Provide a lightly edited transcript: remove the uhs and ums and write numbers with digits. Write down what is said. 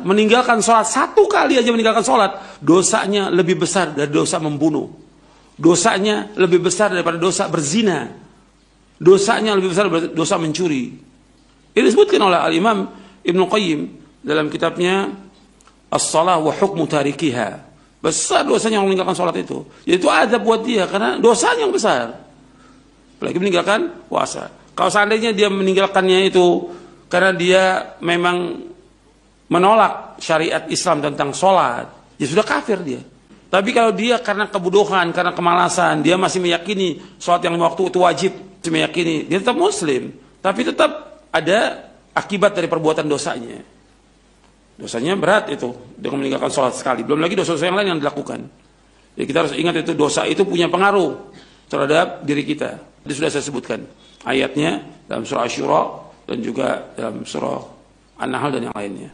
meninggalkan sholat, satu kali aja meninggalkan sholat, dosanya lebih besar dari dosa membunuh. Dosanya lebih besar daripada dosa berzina. Dosanya lebih besar daripada dosa mencuri. Ini disebutkan oleh Al-Imam Ibnu Qayyim dalam kitabnya As-Shalah wa Hukmu Tarikiha. Besar dosanya yang meninggalkan sholat itu. Yaitu adab buat dia karena dosanya yang besar. Apalagi meninggalkan puasa. Kalau seandainya dia meninggalkannya itu karena dia memang menolak syariat Islam tentang sholat, ya sudah kafir dia. Tapi kalau dia karena kebodohan, karena kemalasan, dia masih meyakini sholat yang lima waktu itu wajib, masih meyakini, dia tetap muslim. Tapi tetap ada akibat dari perbuatan dosanya. Dosanya berat itu, dengan meninggalkan sholat sekali. Belum lagi dosa-dosa yang lain yang dilakukan. Jadi kita harus ingat itu, dosa itu punya pengaruh terhadap diri kita. Itu sudah saya sebutkan ayatnya dalam surah Asy-Syura dan juga dalam surah An-Nahl dan yang lainnya.